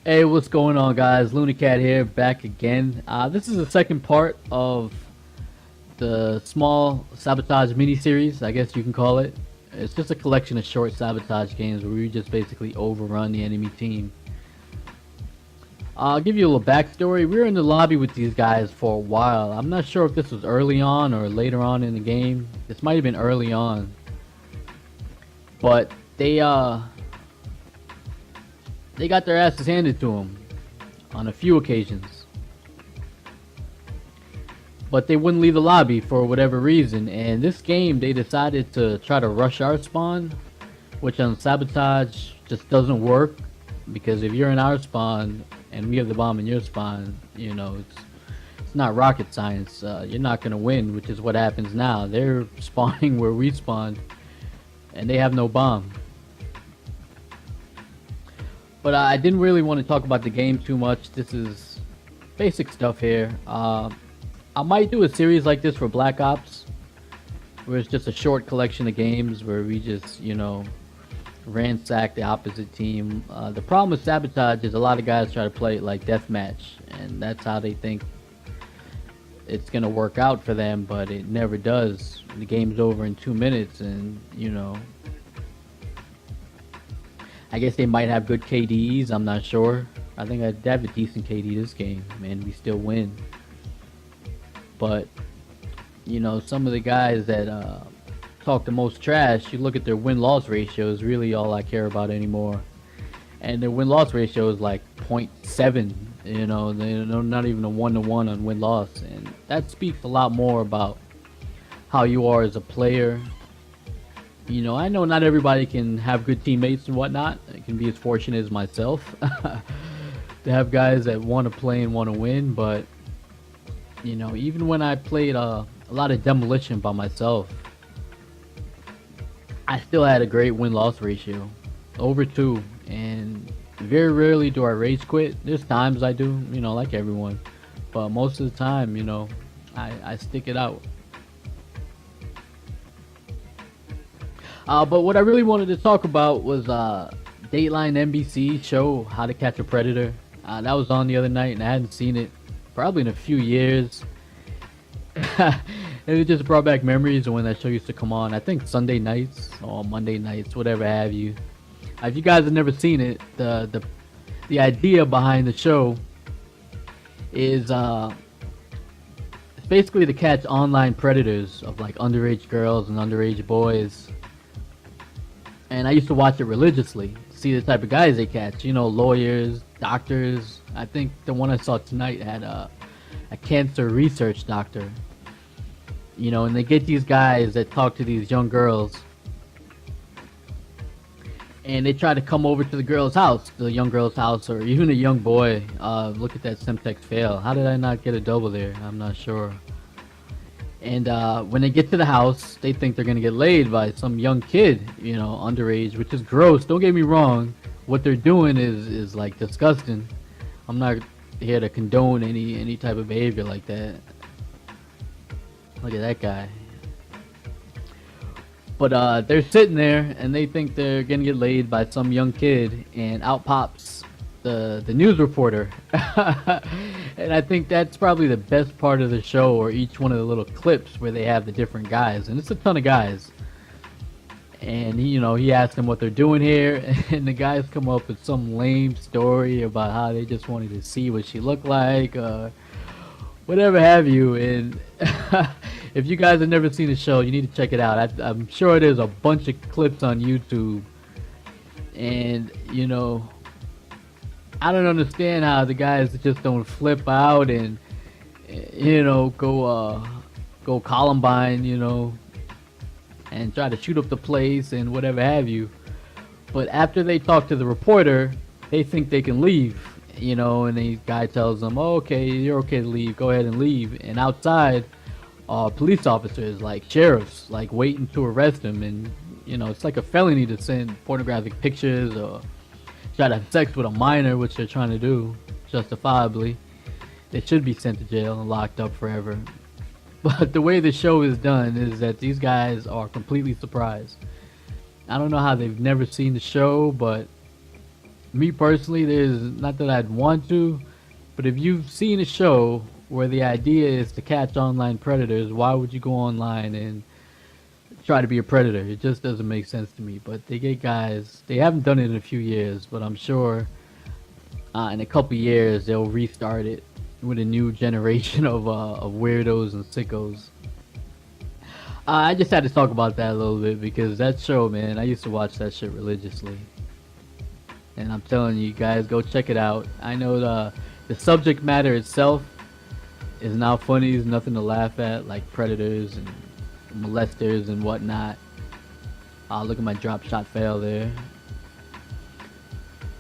Hey, what's going on, guys? TOALunycat here, back again. This is the second part of the small sabotage mini-series, I guess you can call it. It's just a collection of short sabotage games where we just basically overrun the enemy team. I'll give you a little backstory. We were in the lobby with these guys for a while. I'm not sure if this was early on or later on in the game. This might have been early on. But they got their asses handed to them on a few occasions. But they wouldn't leave the lobby for whatever reason. And this game, they decided to try to rush our spawn, which on Sabotage just doesn't work. Because if you're in our spawn and we have the bomb in your spawn, you know, it's not rocket science. You're not going to win, which is what happens now. They're spawning where we spawned, and they have no bomb. But I didn't really want to talk about the game too much. This is basic stuff here. I might do a series like this for Black Ops, where it's just a short collection of games where we just, you know, ransack the opposite team. The problem with Sabotage is a lot of guys try to play it like deathmatch, and that's how they think it's gonna work out for them, but it never does. The game's over in 2 minutes, and you know, I guess they might have good KDs, I'm not sure. I think I'd have a decent KD this game, and we still win. But, you know, some of the guys that talk the most trash, you look at their win-loss ratio is really all I care about anymore. And their win-loss ratio is like 0.7, you know, they're not even a 1-to-1 on win-loss. And that speaks a lot more about how you are as a player. You know, I know not everybody can have good teammates and whatnot. I can be as fortunate as myself to have guys that want to play and want to win. But, you know, even when I played a lot of demolition by myself, I still had a great win-loss ratio, over 2. And very rarely do I rage quit. There's times I do, you know, like everyone. But most of the time, you know, I stick it out. But what I really wanted to talk about was Dateline NBC show How to Catch a Predator. That was on the other night, and I hadn't seen it probably in a few years. And it just brought back memories of when that show used to come on. I think Sunday nights or Monday nights, whatever have you. If you guys have never seen it, the idea behind the show is it's basically to catch online predators of like underage girls and underage boys. And I used to watch it religiously, see the type of guys they catch. You know, lawyers, doctors. I think the one I saw tonight had a cancer research doctor. You know, and they get these guys that talk to these young girls. And they try to come over to the girl's house, the young girl's house, or even a young boy. Look at that Semtex fail. How did I not get a double there? I'm not sure. And when they get to the house, they think they're going to get laid by some young kid, you know, underage, which is gross. Don't get me wrong. What they're doing is like disgusting. I'm not here to condone any type of behavior like that. Look at that guy. But they're sitting there and they think they're going to get laid by some young kid, and out pops the news reporter. And I think that's probably the best part of the show, or each one of the little clips where they have the different guys, and it's a ton of guys. And he, you know, he asked them what they're doing here, and the guys come up with some lame story about how they just wanted to see what she looked like, whatever have you. And if you guys have never seen the show, you need to check it out. I'm sure there's a bunch of clips on YouTube, and you know, I don't understand how the guys just don't flip out and, you know, go Columbine, you know, and try to shoot up the place and whatever have you. But after they talk to the reporter, they think they can leave, you know, and the guy tells them, oh, okay, you're okay to leave, go ahead and leave. And outside, police officers, like sheriffs, like waiting to arrest him. And, you know, it's like a felony to send pornographic pictures or try to have sex with a minor, which they're trying to do, justifiably. They should be sent to jail and locked up forever. But the way the show is done is that these guys are completely surprised. I don't know how they've never seen the show, but Me personally, there's not that I'd want to, but if you've seen a show where the idea is to catch online predators, why would you go online and try to be a predator? It just doesn't make sense to me. But they get guys, they haven't done it in a few years, but I'm sure in a couple years they'll restart it with a new generation of weirdos and sickos. I just had to talk about that a little bit because that show, man, I used to watch that shit religiously. And I'm telling you guys, go check it out. I know the subject matter itself is not funny. It's nothing to laugh at, like predators and molesters and whatnot. Look at my drop shot fail there.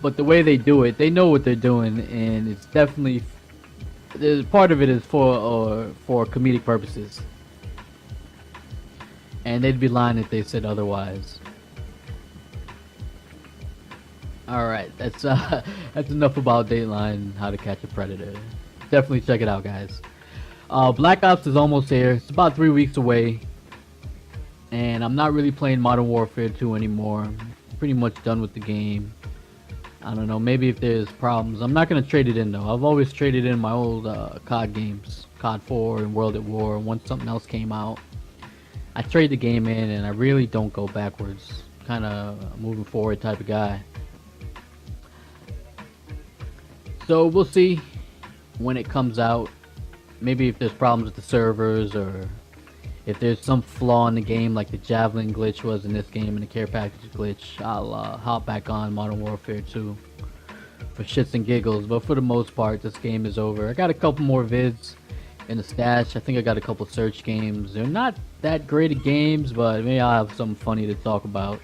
But the way they do it, they know what they're doing, and it's definitely there's part of it is for comedic purposes. And they'd be lying if they said otherwise. All right, that's that's enough about Dateline, How to Catch a Predator. Definitely check it out, guys. Black Ops is almost here. It's about 3 weeks away, and I'm not really playing Modern Warfare 2 anymore. Pretty much done with the game. I don't know, maybe if there's problems. I'm not gonna trade it in though. I've always traded in my old COD games, COD 4 and World at War. Once something else came out, I trade the game in, and I really don't go backwards. Kind of moving forward type of guy. So we'll see when it comes out. Maybe if there's problems with the servers, or if there's some flaw in the game like the Javelin glitch was in this game and the care package glitch, I'll hop back on Modern Warfare 2 for shits and giggles. But for the most part, this game is over. I got a couple more vids in the stash. I think I got a couple search games. They're not that great of games, but maybe I'll have something funny to talk about.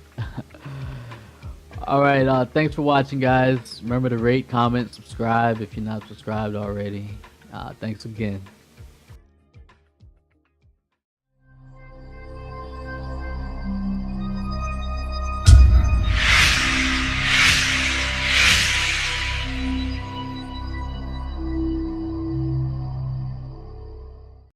Alright, thanks for watching, guys. Remember to rate, comment, subscribe if you're not subscribed already. Thanks again.